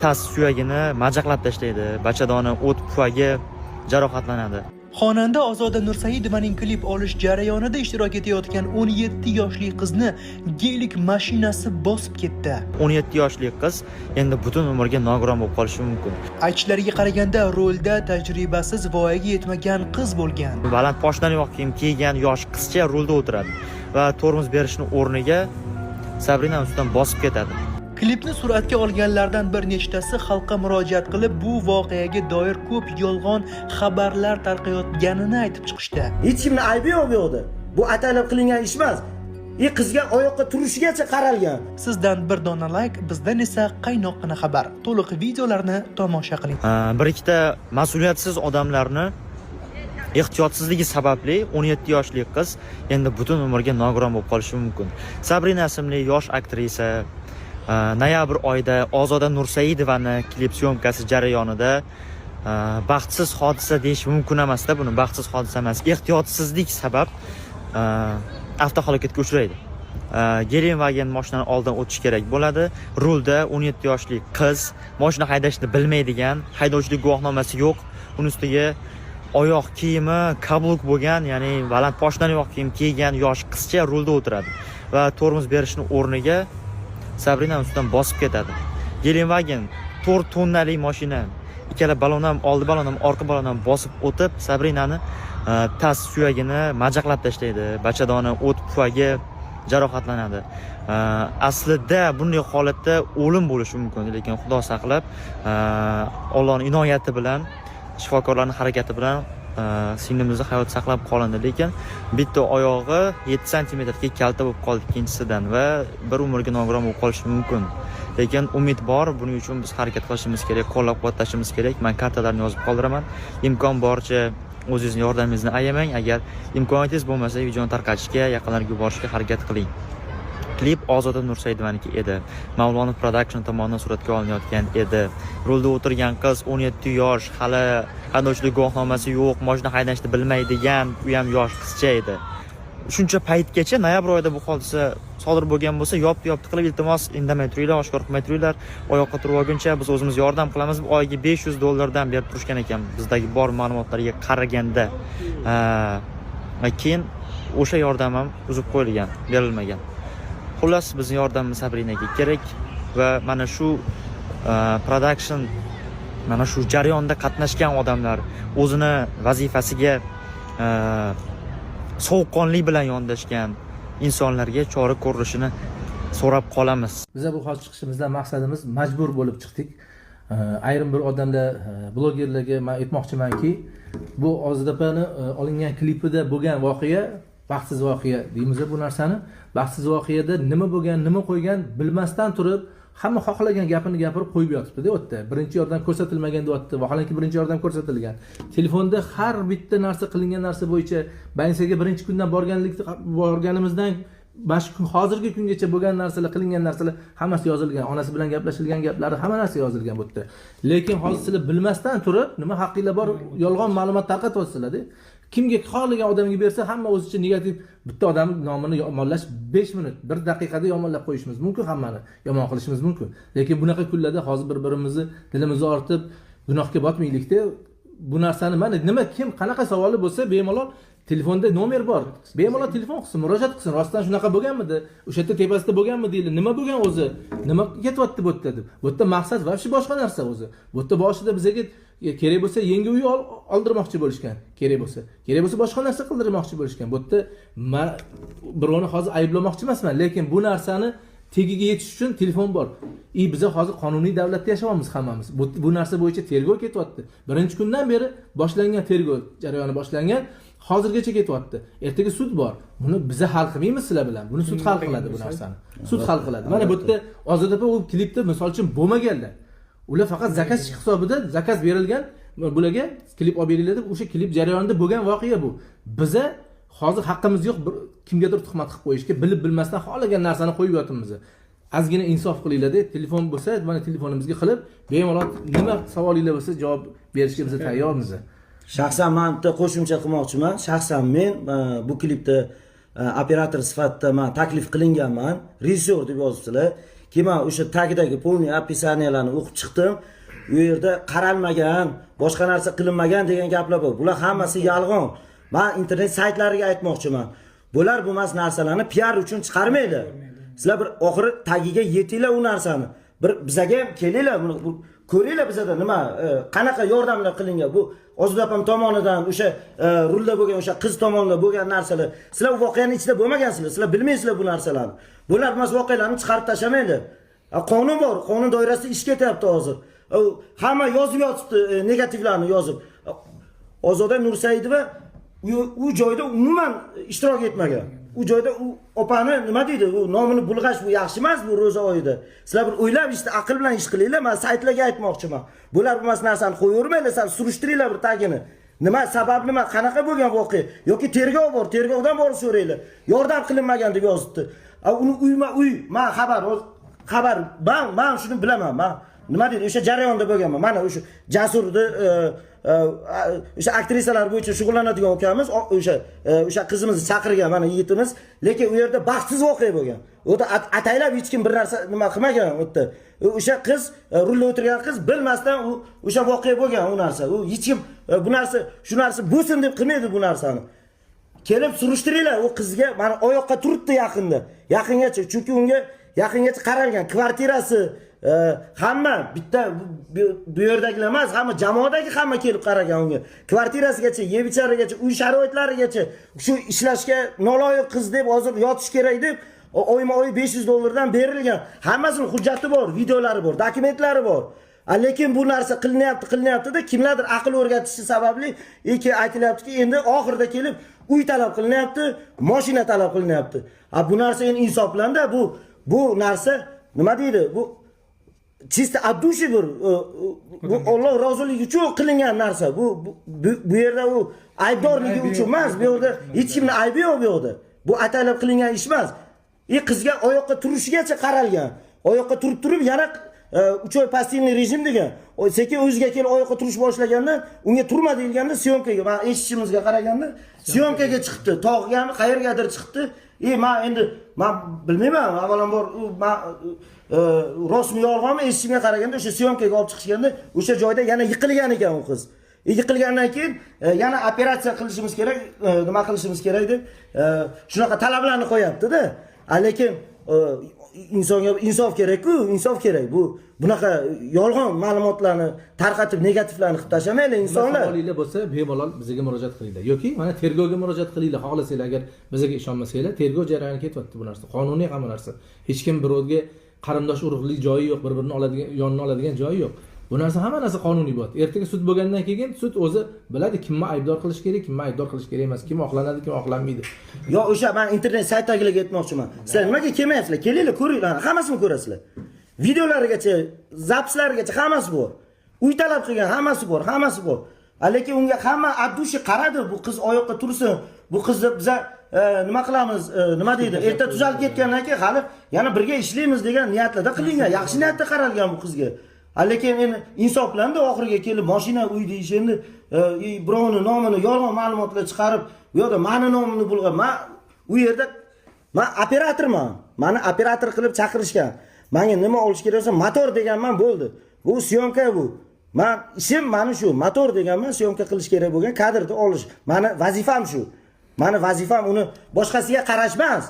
tas suyagini majaqlab tashlaydi. Bachadoni o't pufagi jarohatlanadi. Xonanda Ozoda Nursaidovaning klip olish jarayonida ishtirok etayotgan 17 yoshli qizni gelik mashinasi bosib ketdi. 17 yoshli qiz endi butun umrga nogiron bo'lib qolishi mumkin. Aytishlariga qaraganda rolda tajribasiz voyaga yetmagan qiz bo'lgan. Baland poshnali kiyim kiygan yosh qizcha rulda o'tiradi va tormoz berishning o'rniga Sabrina ustidan bosib ketadi. Klipni suratga olganlardan bir nechtasi xalqqa murojaat qilib, bu voqeaga doir ko'p yolg'on xabarlar tarqayotganini aytib chiqishdi. Hech kimning aybi yo'q bu yoqda. Bu atalab qilingan ish emas. Qizga oyoqqa turishigacha qaralgan. Sizdan bir dona like, bizdan esa qaynoqqina xabar. To'liq videolarni tomosha qiling. Bir ikkita mas'uliyatsiz odamlarni ehtiyotsizligi sababli 17 yoshli qiz endi butun umrga nogiron bo'lib qolishi mumkin. Sabrina ismli yosh aktrisa noyabr oyida Ozoda Nursaidovani klip syomkasi jarayonida baxtsiz hodisa deyish mumkin emas-da, buni baxtsiz hodisa emas, ehtiyotsizlik sabab avtohalokatga uchraydi. Gelenwagen mashinani oldidan o'tish kerak bo'ladi. Rulda 17 yoshli qiz, mashina haydashni bilmaydigan, haydovchilik guvohnomasi yo'q, uning ustiga oyoq kiyimi kabluk bo'lgan, ya'ni baland poshnali kiyim kiygan yosh qizcha rulda o'tiradi va tormoz berishning o'rniga Sabrina ustidan bosib ketadi. Gelenwagen 4 tonnali mashina. Ikkala balon ham, oldi balon ham, orqa balon ham bosib o'tib, Sabrinani tas suyagini majaqlab tashlaydi. Bachadoni o't pufagi jarohatlanadi. Aslida bunday holatda o'lim bo'lishi mumkin, lekin Xudo saqlab, Allohning inoyati bilan, shifokorlarning harakati bilan singlimizni hayot saqlab qolindi, lekin bitta oyog'i 7 santimetrga kalta bo'lib qoldi ikkinchisidan va bir umrga nogiron bo'lib qolishi mumkin. Lekin umid bor, buning uchun biz harakat qilishimiz kerak, qo'llab-quvvatlashimiz kerak. Men kartalarni yozib qoldiraman. Imkon boricha o'zingizning yordamingizni ayamang. Agar imkoniyatingiz bo'lmasa, videoni tarqatishga, yaqinlarga yuborishga harakat qiling. Klip Ozoda Nursaidovaniki edi. Mavlonov Production tomonidan suratga olinayotgan edi. Rulda o'tirgan qiz 17 yosh, hali haydovchilik guvohnomasi yo'q, mashina haydashni bilmaydigan, u ham yosh qizcha edi. Shuncha paytgacha noyabr oyida bu hodisa sodir bo'lgan bo'lsa, yopti qilib, iltimos indamay turinglar, oshkor qilmay turinglar, oyoqqa turib olguncha biz o'zimiz yordam qilamiz. Oyiga $500 berib turishgan ekan bizdagi bor ma'lumotlarga qaraganda. Keyin o'sha yordam ham uzib qo'yilgan, berilmagan. Xullas, bizning yordamimiz Sabrinaga kerak va mana shu production, mana shu jarayonda qatnashgan odamlar o'zini vazifasiga sovuqqonlik bilan yondashgan insonlarga chora ko'rishini so'rab qolamiz. Biz bu hol chiqishimizdan maqsadimiz majbur bo'lib chiqdik. Ayrim bir odamlar, blogerlarga men aytmoqchimanki, bu Ozodapani olingan klipida bo'lgan voqea baxtsiz voqea deymiz bu narsani. Baxtsiz voqeada nima bo'lgan, nima qo'ygan bilmasdan turib, hamma xohlagan gapini gapirib qo'yib yotibdi-da u yerda. Birinchi yordam ko'rsatilmagan deyapti. Vaholanki birinchi yordam ko'rsatilgan. Telefonda har bitta narsa qilingan narsa bo'yicha bankaga birinchi kundan borganimizdan hozirgi kungacha bo'lgan narsalar, qilingan narsalar hammasi yozilgan. Onasi bilan gaplashilgan gaplari hamma narsa yozilgan bu yerda. Lekin hozir sizlar bilmasdan turib, nima haqqinglar bor yolg'on ma'lumot tarqatyapsizlar-da. Kimga xohlagan odamga bersa, hamma o'zicha negativ bitta odamning nomini yomonlash 5 minut, 1 daqiqada yomonlab qo'yishimiz mumkin, hammani yomon qilishimiz mumkin. Lekin bunaqa kunlarda hozir bir-birimizni dilimizni ortib gunohga botmaylikda. Bu narsani mana nima kim qanaqa savoli bo'lsa, bemalol telefonda nomer bor. Bemalol telefon qilsin, murojaat qilsin. Rostdan shunaqa bo'lganmidi? O'sha yerda tepasida bo'lganmi deydi. Nima bo'lgan o'zi? Nima ketyapti bu yerda deb. Bu yerda maqsad va shu boshqa narsa o'zi. Bu yerda boshida bizga kerak bo'lsa yangi uy oldirmoqchi bo'lishgan, kerak bo'lsa boshqa narsa qildirmoqchi bo'lishgan. Bu yerda men birovni hozir ayblamoqchi emasman, lekin bu narsani tegiga yetish uchun telefon bor. Biz hozir qonuniy davlatda yashayapmiz hammamiz. Bu narsa bo'yicha tergov ketyapti. Birinchi kundan beri boshlangan tergov jarayoni boshlangan, hozirgacha ketyapti. Ertaga sud bor. Buni biza hal qilmaymiz sizlar bilan. Buni sud hal qiladi bu narsani. Sud hal qiladi. Mana bu yerda Ozodapa u klipda misol uchun bo'lmaganlar. Ular faqat zakaz hisobida zakaz berilgan, bularga klip olib beriladi deb o'sha klip jarayonida bo'lgan voqea bu. Biza hozir haqqimiz yo'q kimgadir tuhmat qilib qo'yishga, bilib bilmasdan xohlagan narsani qo'yib yotibmiz. Ozgina insof qilinglar-da, telefon bo'lsa, mana telefonimizga qilib, bemalol nima savolinglar bo'lsa javob berishga biz tayyormiz. Shaxsan men bitta qo'shimcha qilmoqchiman. Shaxsan men bu klipda operator sifatida men taklif qilinganman, rejissyor deb yozibsizlar. keyin men o'sha tagidagi полный описанияларni o'qib chiqdim. U yerda qaralmagan, boshqa narsa qilinmagan degan gaplar bor. Bular hammasi yolg'on. Men internet saytlariga aytmoqchiman. Bular bo'lmas narsalarni PR uchun chiqarmaydi. Sizlar bir oxiri tagiga yetinglar u narsani. Bir bizaga ham kelinglar, ko'ringlar bizada nima, qanaqa yordamlar qilingan. Bu Ozodapam tomonidan o'sha rulda bo'lgan o'sha qiz tomonidan bo'lgan narsalar. Sizlar u voqeaning ichida bo'lmagansizlar. Sizlar bilmaysizlar bu narsalarni. Bular emas voqealarni chiqarib tashlamaydi. Qonun bor, qonun doirasida ish ketyapti hozir. Hamma yozib yotibdi, negativlarni yozib. Ozoda Nursaidova u joyda umuman ishtirok etmagan. U joyda u opani nima deydi? U nomini bulg'ash bu yaxshi emas bu ro'za oyida. Sizlar bir o'ylab ishni aql bilan ish qilinglar. Men saytlarga aytmoqchiman. Bular bo'lmas narsani qo'yavermanglar, sizlar surishtiringlar bir tagini. Nima sabab nima, qanaqa bo'lgan voqea yoki tergov bor, tergovdan borib so'ranglar. Yordam qilinmagan deb yozibdi. Uni uyma-uy, men xabar, men shuni bilaman. Men nima deydi? O'sha jarayonda bo'lganman. Mana o'sha Jasurni o'sha aktrisalar bo'yicha shug'ullanadigan ukamiz, o'sha qizimizni chaqirgan mana yigitimiz, lekin u yerda baxtsiz voqea bo'lgan. U yerda ataylab hech kim bir narsa nima qilmagan u yerda. O'sha qiz, rulda o'tirgan qiz bilmasdan o'sha voqea bo'lgan u narsa. U hech kim bu narsa, shu narsa bo'lsin deb qilmaydi bu narsani. Kelib surishtiringlar, u qizga mana oyoqqa turibdi yaqingacha, chunki unga yaqingacha qaralgan, kvartirasi hamma bitta bu yerdagilar emas, hamma jamoadagi hamma kelib qaragan unga. Kvartirasigacha, yeb icharagacha, uy sharoitlarigacha, shu ishlashga noloyiq qiz deb hozir yotish kerak deb oyma-oy $500 berilgan. Hammasini hujjati bor, videolari bor, dokumentlari bor. Lekin bu narsa qilinyapti-da, kimlardir aql o'rgatishi sababli aytilyaptiki, endi oxirida kelib uy talab qilinyapti, mashina talab qilinyapti. Bu narsa endi insof bilan-da, bu narsa nima deydi? Bu chista abdushi bir bu Alloh roziligi uchun qilingan narsa. Bu yerda u aybdorligi uchun emas, bu yerda hech kimning aybi yo'q bu yerda. Bu ataylab qilingan ish emas. Qizga oyoqqa turishigacha qaralgan. Oyoqqa turib yana 3 oy pastelniy rejim degan. Sekin o'ziga kelib oyoqqa turish boshlaganda, unga turma deyilganda syomkaga, men eshitishimizga qaraganda, syomkaga chiqdi. Tog'gami, qayergadir chiqdi. Men endi men bilmayman, avvalambor men rostmi yolg'onmi eshitishimga qaraganda o'sha syomkaga olib chiqishganda o'sha joyda yana yiqilgan ekan u qiz. Yiqilgandan keyin yana operatsiya qilishimiz kerak, nima qilishimiz kerak deb shunaqa talablarni qo'yapti-da. Lekin insonga insof kerak-ku, insof kerak. Bunaqa yolg'on ma'lumotlarni tarqatib negativlarni qilib tashlamaylar insonlar. Savolinglar bo'lsa, bemalol bizga murojaat qilinglar yoki mana tergovga murojaat qilinglar. Xohlasanglar, agar bizga ishonmasanglar, tergov jarayoni ketyapti bu narsa. Qonuniy hamma narsa. Hech kim birovga qarindosh urug'lik joyi yo'q, bir-birini oladigan, yonini oladigan joyi yo'q. Bu narsa hamma narsa qonuniy bo'ladi. Ertaga sud bo'lgandan keyin sud o'zi biladi kimni aybdor qilish kerak, kimni aybdor qilish kerak emas, kim oqlanadi, kim oqlanmaydi. Yo, o'sha men internet saytdagilarga aytmoqchiman. Sizlar nimaga kelmayapsizlar? Kelinglar, ko'ringlar, hammasini ko'rasizlar. Videolarigacha, zapislarigacha hammasi bor. Uy talab qilgan hammasi bor. Lekin unga hamma abdushi qaradi, bu qiz oyoqqa tursin, bu qizni biza nima qilamiz, nima deydi? Erta tuzalib ketgandan keyin hali yana birga ishlaymiz degan niyatlarda qilingan, yaxshi niyatda qaralgan bu qizga. Lekin endi insof bilan-da oxiriga kelib mashina uy deyish endi birovni nomini yolg'on ma'lumotlar chiqarib, bu yerda meni nomimni bulg'ab, men u yerda men operatorman. Meni operator qilib chaqirishgan. Menga nima olish kerak bo'lsa, motor deganman bo'ldi. Bu syomka bu. Men ishim mana shu, motor deganman, syomka qilish kerak bo'lgan kadrni olish. Meni vazifam shu. Meni vazifam uni boshqasiga qarash emas.